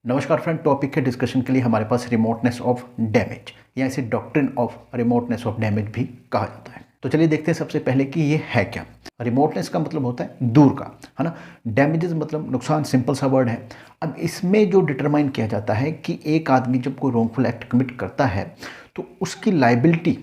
नमस्कार friend, topic के discussion के लिए हमारे पास रिमोटनेस ऑफ डैमेज या इसे doctrine of remoteness of damage भी कहा जाता है। तो चलिए देखते हैं सबसे पहले कि ये है क्या। रिमोटनेस का मतलब होता है दूर का, है ना। डैमेजेस मतलब नुकसान, सिंपल सा वर्ड है। अब इसमें जो डिटरमाइन किया जाता है कि एक आदमी जब कोई रॉन्गफुल एक्ट कमिट करता है तो उसकी लाइबिलिटी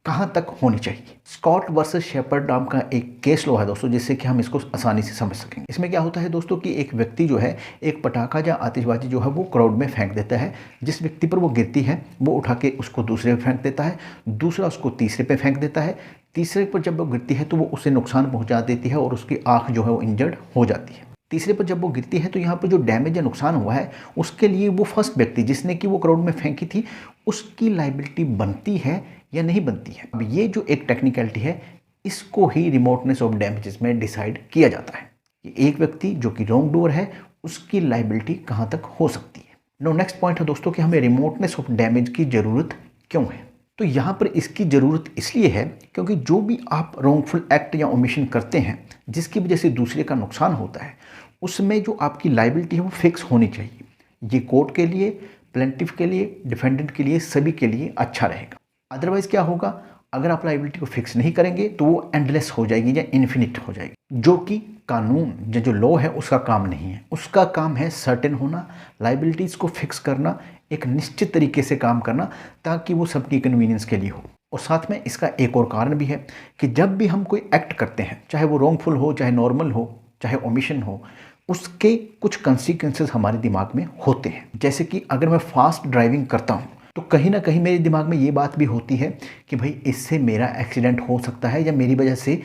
कहाँ तक होनी चाहिए। स्कॉट वर्सेस शेपर्ड नाम का एक केस लॉ है दोस्तों, जिससे कि हम इसको आसानी से समझ सकेंगे। इसमें क्या होता है दोस्तों कि एक व्यक्ति जो है एक पटाखा या आतिशबाजी जो है वो क्राउड में फेंक देता है। जिस व्यक्ति पर वो गिरती है वो उठा के उसको दूसरे पे फेंक देता है, दूसरा उसको तीसरे पे फेंक देता है, तीसरे पर जब वो गिरती है तो वो उसे नुकसान पहुँचा देती है और उसकी आँख जो है वो इंजर्ड हो जाती है। तीसरे पर जब वो गिरती है तो यहाँ पर जो डैमेज या नुकसान हुआ है उसके लिए वो फर्स्ट व्यक्ति जिसने कि वो क्राउड में फेंकी थी उसकी लाइबिलिटी बनती है या नहीं बनती है। अब ये जो एक टेक्निकलिटी है इसको ही रिमोटनेस ऑफ डैमेजेस में डिसाइड किया जाता है कि एक व्यक्ति जो कि रॉन्ग डूअर है उसकी लाइबिलिटी कहाँ तक हो सकती है। नो नेक्स्ट पॉइंट है दोस्तों कि हमें रिमोटनेस ऑफ डैमेज की ज़रूरत क्यों है। तो यहाँ पर इसकी ज़रूरत इसलिए है क्योंकि जो भी आप रॉन्गफुल एक्ट या ओमिशन करते हैं जिसकी वजह से दूसरे का नुकसान होता है उसमें जो आपकी लाइबिलिटी है वो फिक्स होनी चाहिए। ये कोर्ट के लिए, प्लेंटिफ के लिए, डिफेंडेंट के लिए, सभी के लिए अच्छा रहेगा। अदरवाइज क्या होगा, अगर आप लाइबिलिटी को फिक्स नहीं करेंगे तो वो एंडलेस हो जाएगी या इन्फिनिट हो जाएगी, जो कि कानून या जो लॉ है उसका काम नहीं है। उसका काम है सर्टेन होना, लाइबिलिटीज़ को फिक्स करना, एक निश्चित तरीके से काम करना ताकि वो सबकी कन्वीनियंस के लिए हो। और साथ में इसका एक और कारण भी है कि जब भी हम कोई एक्ट करते हैं, चाहे वो रॉन्गफुल हो, चाहे नॉर्मल हो, चाहे ओमिशन हो, उसके कुछ कंसिक्वेंसेस हमारे दिमाग में होते हैं। जैसे कि अगर मैं फास्ट ड्राइविंग करता हूँ तो कहीं ना कहीं मेरे दिमाग में ये बात भी होती है कि भाई इससे मेरा एक्सीडेंट हो सकता है या मेरी वजह से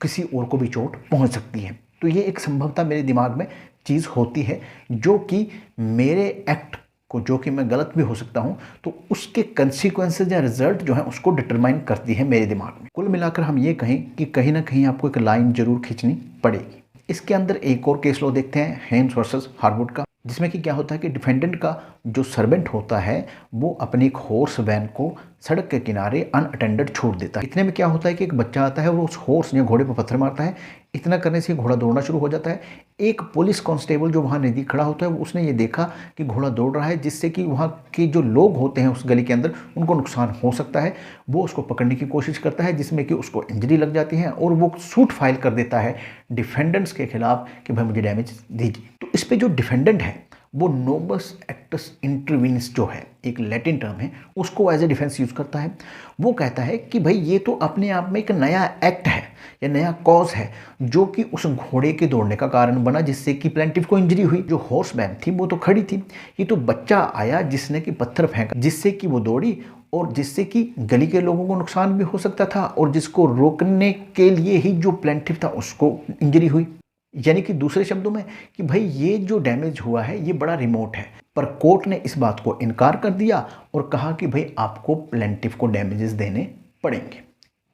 किसी और को भी चोट पहुंच सकती है। तो ये एक संभवतः मेरे दिमाग में चीज़ होती है जो कि मेरे एक्ट को, जो कि मैं गलत भी हो सकता हूं, तो उसके कंसिक्वेंसेस या रिजल्ट जो है उसको डिटरमाइन करती है मेरे दिमाग में। कुल मिलाकर हम ये कहें कि कहीं ना कहीं आपको एक लाइन जरूर खींचनी पड़ेगी। इसके अंदर एक और केस लॉ देखते हैं, हेन्स वर्सेस हार्वुड का, जिसमें कि क्या होता है कि डिफेंडेंट का जो सर्वेंट होता है वो अपनी एक हॉर्स वैन को सड़क के किनारे अनअटेंडेड छोड़ देता है। इतने में क्या होता है कि एक बच्चा आता है, वो उस हॉर्स या घोड़े पर पत्थर मारता है। इतना करने से घोड़ा दौड़ना शुरू हो जाता है। एक पुलिस कांस्टेबल जो वहाँ नज़दीक खड़ा होता है उसने ये देखा कि घोड़ा दौड़ रहा है, जिससे कि वहाँ के जो लोग होते हैं उस गली के अंदर उनको नुकसान हो सकता है। वो उसको पकड़ने की कोशिश करता है जिसमें कि उसको इंजरी लग जाती है और वो सूट फाइल कर देता है डिफेंडेंट्स के खिलाफ कि भाई मुझे डैमेज दीजिए। तो इस पर जो डिफेंडेंट है वो नोबस एक्टस इंटरवीन्स जो है एक लैटिन टर्म है, उसको एज ए डिफेंस यूज करता है। वो कहता है कि भाई ये तो अपने आप में एक नया एक्ट है या नया कॉज है जो कि उस घोड़े के दौड़ने का कारण बना, जिससे कि प्लेंटिफ को इंजरी हुई। जो हॉर्स वैन थी वो तो खड़ी थी, ये तो बच्चा आया जिसने कि पत्थर फेंका जिससे कि वो दौड़ी और जिससे कि गली के लोगों को नुकसान भी हो सकता था और जिसको रोकने के लिए ही जो प्लेंटिफ था उसको इंजरी हुई। यानी कि दूसरे शब्दों में कि भाई ये जो डैमेज हुआ है ये बड़ा रिमोट है। पर कोर्ट ने इस बात को इनकार कर दिया और कहा कि भाई आपको प्लेंटिफ को डैमेजेस देने पड़ेंगे।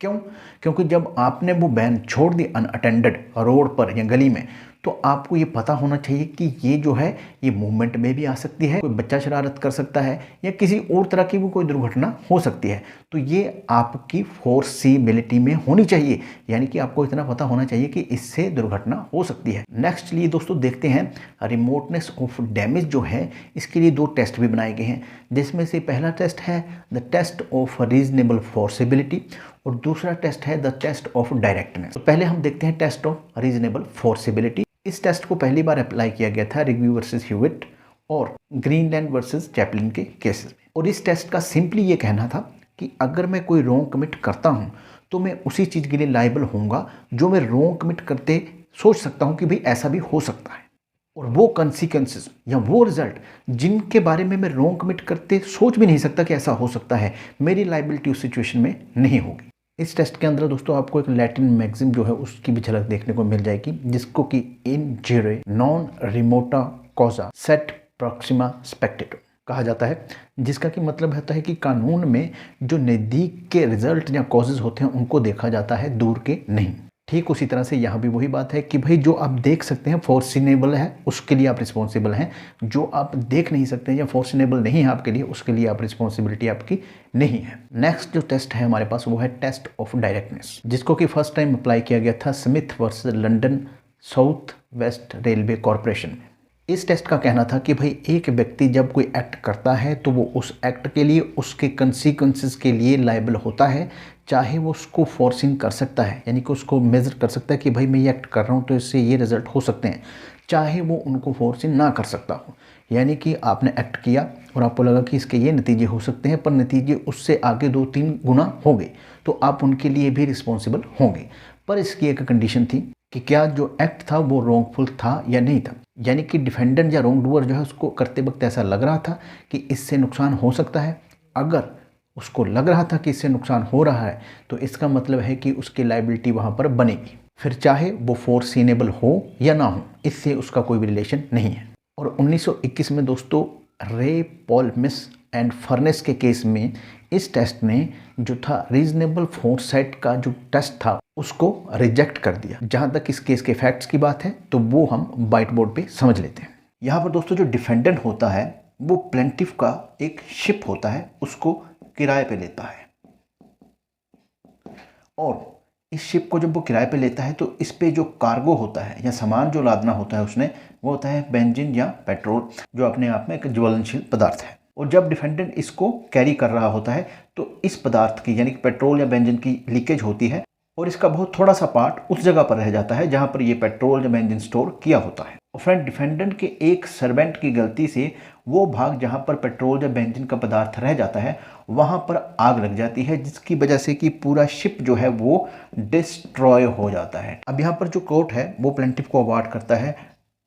क्यों? क्योंकि जब आपने वो वैन छोड़ दी अनअटेंडेड रोड पर या गली में, तो आपको ये पता होना चाहिए कि ये जो है ये मूवमेंट में भी आ सकती है, कोई बच्चा शरारत कर सकता है या किसी और तरह की भी कोई दुर्घटना हो सकती है। तो ये आपकी फोर्सिबिलिटी में होनी चाहिए, यानी कि आपको इतना पता होना चाहिए कि इससे दुर्घटना हो सकती है। नेक्स्ट लिए दोस्तों देखते हैं रिमोटनेस ऑफ डैमेज जो है, इसके लिए दो टेस्ट भी बनाए गए हैं, जिसमें से पहला टेस्ट है द टेस्ट ऑफ रीजनेबल फोर्सिबिलिटी और दूसरा टेस्ट है द टेस्ट ऑफ डायरेक्टनेस। तो पहले हम देखते हैं टेस्ट ऑफ रीजनेबल फोर्सिबिलिटी। इस टेस्ट को पहली बार अप्लाई किया गया था रिव्यू वर्सेस ह्यूविट और ग्रीनलैंड वर्सेस चैपलिन के केसेस में। और इस टेस्ट का सिंपली ये कहना था कि अगर मैं कोई रॉन्ग कमिट करता हूँ तो मैं उसी चीज़ के लिए लायबल होऊंगा जो मैं रॉन्ग कमिट करते सोच सकता हूँ कि भाई ऐसा भी हो सकता है, और वो कॉन्सिक्वेंसेस या वो रिजल्ट जिनके बारे में मैं रॉन्ग कमिट करते सोच भी नहीं सकता कि ऐसा हो सकता है, मेरी लायबिलिटी उस सिचुएशन में नहीं होगी। इस टेस्ट के अंदर दोस्तों आपको एक लैटिन मैक्सिम जो है उसकी भी झलक देखने को मिल जाएगी, जिसको कि इन जेरे नॉन रिमोटा कॉजा सेट प्रॉक्सिमा स्पेक्टेटो कहा जाता है, जिसका कि मतलब होता है कि कानून में जो नज़दीक के रिजल्ट या कॉजेज होते हैं उनको देखा जाता है, दूर के नहीं। ठीक उसी तरह से यहाँ भी वही बात है कि भाई जो आप देख सकते हैं फोर्सिनेबल है उसके लिए आप रिस्पॉन्सिबल हैं, जो आप देख नहीं सकते या फोर्सिनेबल नहीं है आपके लिए उसके लिए आप रिस्पॉन्सिबिलिटी आपकी नहीं है। नेक्स्ट जो टेस्ट है हमारे पास वो है टेस्ट ऑफ डायरेक्टनेस, जिसको कि फर्स्ट टाइम अप्लाई किया गया था Smith versus London south west railway corporation में। इस टेस्ट का कहना था कि भाई एक व्यक्ति जब कोई एक्ट करता है तो वो उस एक्ट के लिए उसके कंसिक्वेंसेस के लिए लायबल होता है, चाहे वो उसको फोर्सिंग कर सकता है, यानी कि उसको मेज़र कर सकता है कि भाई मैं ये एक्ट कर रहा हूँ तो इससे ये रिजल्ट हो सकते हैं, चाहे वो उनको फोर्सिंग ना कर सकता हो। यानी कि आपने एक्ट किया और आपको लगा कि इसके ये नतीजे हो सकते हैं, पर नतीजे उससे आगे 2-3 गुना हो गए, तो आप उनके लिए भी रिस्पॉन्सिबल होंगे। पर इसकी एक कंडीशन थी कि क्या जो एक्ट था वो रॉन्गफुल था या नहीं था, यानी कि डिफेंडेंट या रॉन्ग डूअर जो है उसको करते वक्त ऐसा लग रहा था कि इससे नुकसान हो सकता है। अगर उसको लग रहा था कि इससे नुकसान हो रहा है तो इसका मतलब है कि उसकी लायबिलिटी वहाँ पर बनेगी, फिर चाहे वो फोर्सिनेबल हो या ना हो, इससे उसका कोई भी रिलेशन नहीं है। और 1921 में दोस्तों रे, पॉलमिस एंड फर्नेस के केस में इस टेस्ट ने जो था रीजनेबल फोरसाइट का जो टेस्ट था उसको रिजेक्ट कर दिया। जहाँ तक इस केस के फैक्ट्स की बात है तो वो हम वाइट बोर्ड पे समझ लेते हैं। यहाँ पर दोस्तों जो डिफेंडेंट होता है वो प्लेंटिफ का एक शिप होता है, उसको किराए पे लेता है, और इस शिप को जब वो किराए पे लेता है तो इस पे जो कार्गो होता है या सामान जो लादना होता है उसने, वो होता है बेंजीन या पेट्रोल, जो अपने आप में एक ज्वलनशील पदार्थ है। और जब डिफेंडेंट इसको कैरी कर रहा होता है तो इस पदार्थ की यानी कि पेट्रोल या बेंजीन की लीकेज होती है और इसका बहुत थोड़ा सा पार्ट उस जगह पर रह जाता है जहाँ पर ये पेट्रोल या बेंजीन स्टोर किया होता है। और फ्रेंड, डिफेंडेंट के एक सर्वेंट की गलती से वो भाग जहाँ पर पेट्रोल या बेंजीन का पदार्थ रह जाता है वहाँ पर आग लग जाती है, जिसकी वजह से कि पूरा शिप जो है वो डिस्ट्रॉय हो जाता है। अब यहाँ पर जो कोर्ट है वो प्लेंटिफ को अवार्ड करता है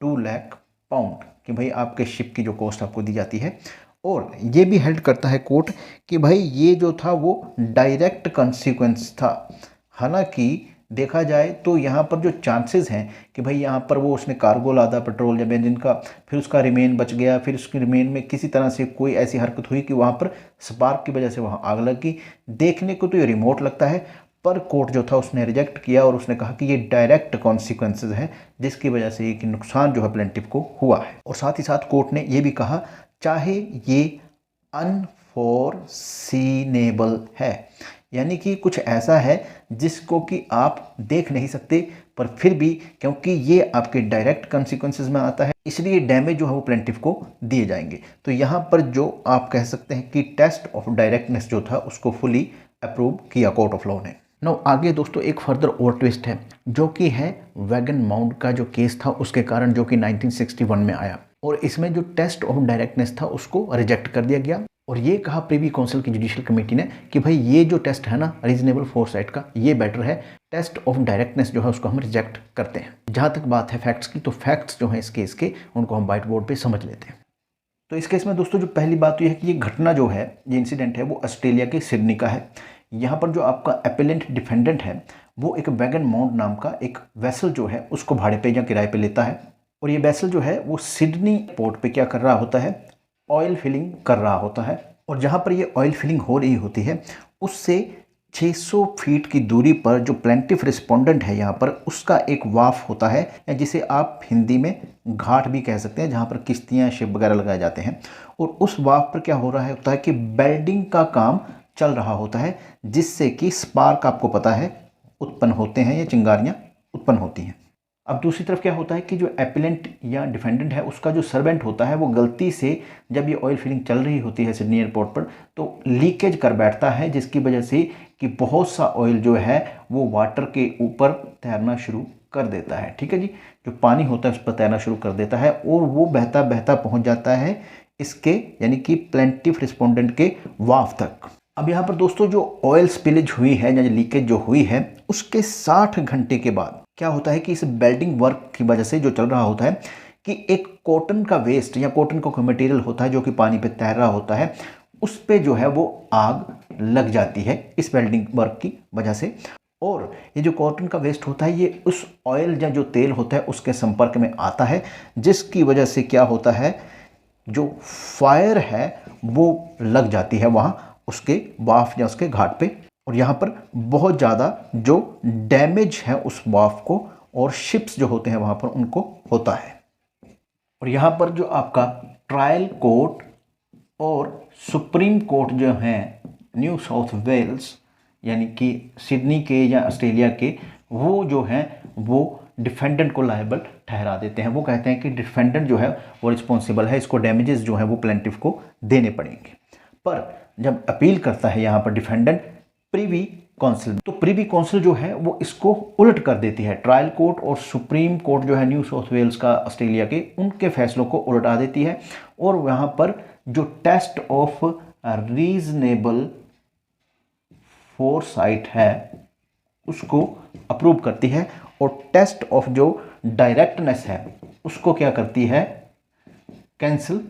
2 लाख पाउंड कि भाई आपके शिप की जो कॉस्ट आपको दी जाती है, और ये भी हेल्ड करता है कोर्ट कि भाई ये जो था वो डायरेक्ट कंसिक्वेंस था। हालांकि देखा जाए तो यहाँ पर जो चांसेस हैं कि भाई यहाँ पर वो उसने कार्गो लादा पेट्रोल या बेंजीन का, फिर उसका रिमेन बच गया, फिर उसके रिमेन में किसी तरह से कोई ऐसी हरकत हुई कि वहाँ पर स्पार्क की वजह से वहाँ आग लग गई, देखने को तो ये रिमोट लगता है, पर कोर्ट जो था उसने रिजेक्ट किया और उसने कहा कि ये डायरेक्ट कॉन्सिक्वेंसेज है जिसकी वजह से कि नुकसान जो है प्लेंटिफ को हुआ है। और साथ ही साथ कोर्ट ने ये भी कहा चाहे ये अनफोर्सीनेबल है, यानी कि कुछ ऐसा है जिसको कि आप देख नहीं सकते, पर फिर भी क्योंकि ये आपके डायरेक्ट कॉन्सिक्वेंसेस में आता है इसलिए डैमेज जो है वो प्लेंटिफ को दिए जाएंगे। तो यहाँ पर जो आप कह सकते हैं कि टेस्ट ऑफ डायरेक्टनेस जो था उसको फुली अप्रूव किया कोर्ट ऑफ लॉ ने। नो आगे दोस्तों एक फर्दर और ट्विस्ट है जो कि है वैगन माउंट का जो केस था उसके कारण, जो कि 1961 में आया, और इसमें जो टेस्ट ऑफ डायरेक्टनेस था उसको रिजेक्ट कर दिया गया। और ये कहा प्रीवी काउंसिल की जुडिशियल कमेटी ने कि भाई ये जो टेस्ट है ना रीजनेबल फोरसाइट का, ये बेटर है, टेस्ट ऑफ डायरेक्टनेस जो है उसको हम रिजेक्ट करते हैं। जहाँ तक बात है फैक्ट्स की, तो फैक्ट्स जो है इस केस के उनको हम व्हाइट बोर्ड पे समझ लेते हैं। तो इस केस में दोस्तों जो पहली बात तो यह है कि ये घटना जो है, ये इंसिडेंट है, वो ऑस्ट्रेलिया के सिडनी का है। यहाँ पर जो आपका एपेलेंट डिफेंडेंट है वो एक वैगन माउंट नाम का एक वेसल जो है उसको भाड़े पे या किराए पे लेता है, और ये वेसल जो है वो सिडनी पोर्ट पे क्या कर रहा होता है, ऑयल फिलिंग कर रहा होता है। और जहाँ पर ये ऑयल फिलिंग हो रही होती है उससे 600 फीट की दूरी पर जो प्लेंटिफ रिस्पोंडेंट है यहाँ पर, उसका एक वाफ होता है, या जिसे आप हिंदी में घाट भी कह सकते हैं, जहाँ पर किश्तियाँ शिप वगैरह लगाए जाते हैं। और उस वाफ पर क्या हो रहा होता है कि वेल्डिंग का काम चल रहा होता है, जिससे कि स्पार्क आपको पता है उत्पन्न होते हैं या चिंगारियाँ उत्पन्न होती हैं। अब दूसरी तरफ क्या होता है कि जो एपिलेंट या डिफेंडेंट है उसका जो सर्वेंट होता है वो गलती से जब ये ऑयल फिलिंग चल रही होती है सिडनी एयरपोर्ट पर तो लीकेज कर बैठता है, जिसकी वजह से कि बहुत सा ऑयल जो है वो वाटर के ऊपर तैरना शुरू कर देता है। ठीक है जी, जो पानी होता है उस पर तैरना शुरू कर देता है और वो बहता बहता पहुंच जाता है इसके यानी कि प्लेंटिफ रिस्पोंडेंट के वाफ तक। अब यहाँ पर दोस्तों जो ऑयल स्पिलेज हुई है या लीकेज जो हुई है उसके 60 घंटे के बाद क्या होता है कि इस वेल्डिंग वर्क की वजह से जो चल रहा होता है कि एक कॉटन का वेस्ट या कॉटन का कोई मटेरियल होता है जो कि पानी पे तैर रहा होता है, उस पे जो है वो आग लग जाती है इस वेल्डिंग वर्क की वजह से। और ये जो कॉटन का वेस्ट होता है ये उस ऑयल या जो तेल होता है उसके संपर्क में आता है, जिसकी वजह से क्या होता है, जो फायर है वो लग जाती है वहाँ उसके वाफ या उसके घाट पे, और यहाँ पर बहुत ज़्यादा जो डैमेज है उस वाफ को और शिप्स जो होते हैं वहाँ पर उनको होता है। और यहाँ पर जो आपका ट्रायल कोर्ट और सुप्रीम कोर्ट जो हैं न्यू साउथ वेल्स यानी कि सिडनी के या ऑस्ट्रेलिया के, वो जो हैं वो डिफेंडेंट को लायबल ठहरा देते हैं। वो कहते हैं कि डिफेंडेंट जो है वो रिस्पॉन्सिबल है, इसको डैमेजेस जो है वो प्लेंटिफ को देने पड़ेंगे। पर जब अपील करता है यहाँ पर डिफेंडेंट प्रिवी काउंसिल, तो प्रिवी काउंसिल जो है वो इसको उलट कर देती है। ट्रायल कोर्ट और सुप्रीम कोर्ट जो है न्यू साउथ वेल्स का ऑस्ट्रेलिया के, उनके फैसलों को उलटा देती है और वहाँ पर जो टेस्ट ऑफ रीजनेबल फोरसाइट है उसको अप्रूव करती है और टेस्ट ऑफ जो डायरेक्टनेस है उसको क्या करती है, कैंसिल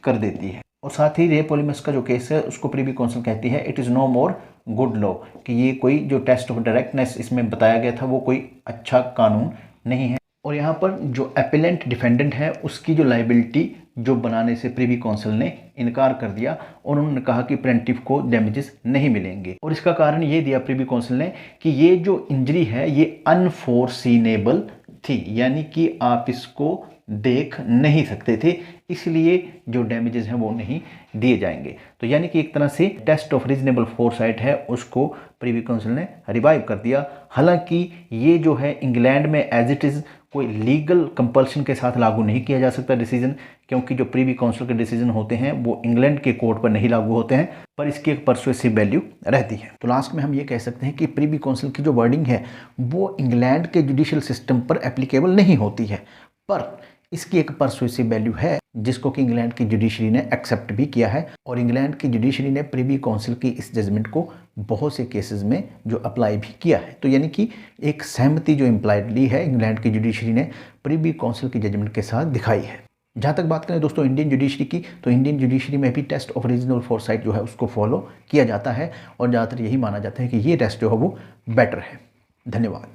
कर देती है। और साथ ही रे पॉलीमर्स का जो केस है उसको प्रिवी काउंसिल कहती है it is no more good law, कि ये कोई जो टेस्ट ऑफ डायरेक्टनेस इसमें बताया गया था वो कोई अच्छा कानून नहीं है। और यहाँ पर जो अपेलेंट डिफेंडेंट है उसकी जो लाइबिलिटी जो बनाने से प्रिवी काउंसिल ने इनकार कर दिया और उन्होंने कहा कि प्लेंटिफ को डैमेजेस नहीं मिलेंगे। और इसका कारण ये दिया प्रिवी काउंसिल ने कि ये जो इंजरी है ये अनफोर्सीनेबल थी, यानी कि आप इसको देख नहीं सकते थे, इसलिए जो डैमेजेस हैं वो नहीं दिए जाएंगे। तो यानी कि एक तरह से टेस्ट ऑफ रीजनेबल फोरसाइट है उसको प्रिवी काउंसिल ने रिवाइव कर दिया। हालांकि ये जो है इंग्लैंड में एज इट इज़ कोई लीगल कंपल्शन के साथ लागू नहीं किया जा सकता डिसीजन, क्योंकि जो प्रिवी काउंसिल के डिसीजन होते हैं वो इंग्लैंड के कोर्ट पर नहीं लागू होते हैं, पर इसकी एक परसुएसिव वैल्यू रहती है। तो लास्ट में हम ये कह सकते हैं कि प्रिवी काउंसिल की जो वर्डिंग है वो इंग्लैंड के जुडिशियल सिस्टम पर एप्लीकेबल नहीं होती है, पर इसकी एक परसुएसिव वैल्यू है जिसको कि इंग्लैंड की जुडिशरी ने एक्सेप्ट भी किया है। और इंग्लैंड की जुडिशरी ने प्रिवी काउंसिल की इस जजमेंट को बहुत से केसेस में जो अप्लाई भी किया है। तो यानी कि एक सहमति जो इम्प्लाइडली है इंग्लैंड की जुडिशरी ने प्रिवी काउंसिल की जजमेंट के साथ दिखाई है। जहाँ तक बात करें दोस्तों इंडियन जुडिशरी की, तो इंडियन जुडिशरी में भी टेस्ट ऑफ रीजनल फोरसाइट जो है उसको फॉलो किया जाता है और ज़्यादातर यही माना जाता है कि ये टेस्ट जो है वो बेटर है। धन्यवाद।